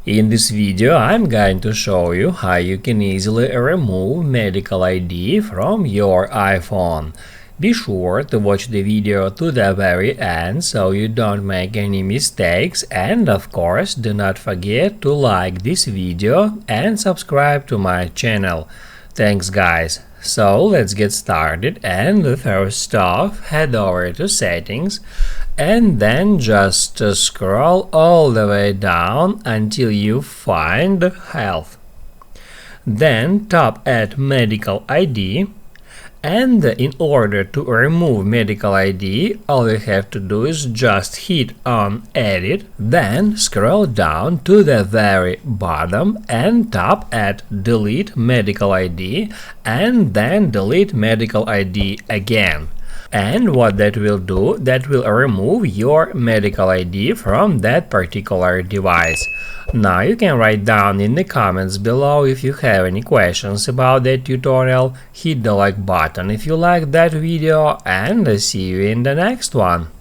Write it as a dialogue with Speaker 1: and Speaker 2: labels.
Speaker 1: In this video, I'm going to show you how you can easily remove medical ID from your iPhone. Be sure to watch the video to the very end so you don't make any mistakes, and of course do not forget to like this video and subscribe to my channel. Thanks guys. So let's get started, and first off head over to settings and then just scroll all the way down until you find health. Then tap at medical ID, and in order to remove medical ID, all you have to do is just hit on edit, then scroll down to the very bottom and tap at delete medical ID, and then delete medical ID again. And what that will do, that will remove your medical ID from that particular device. Now you can write down in the comments below if you have any questions about that tutorial, hit the like button if you like that video, and see you in the next one.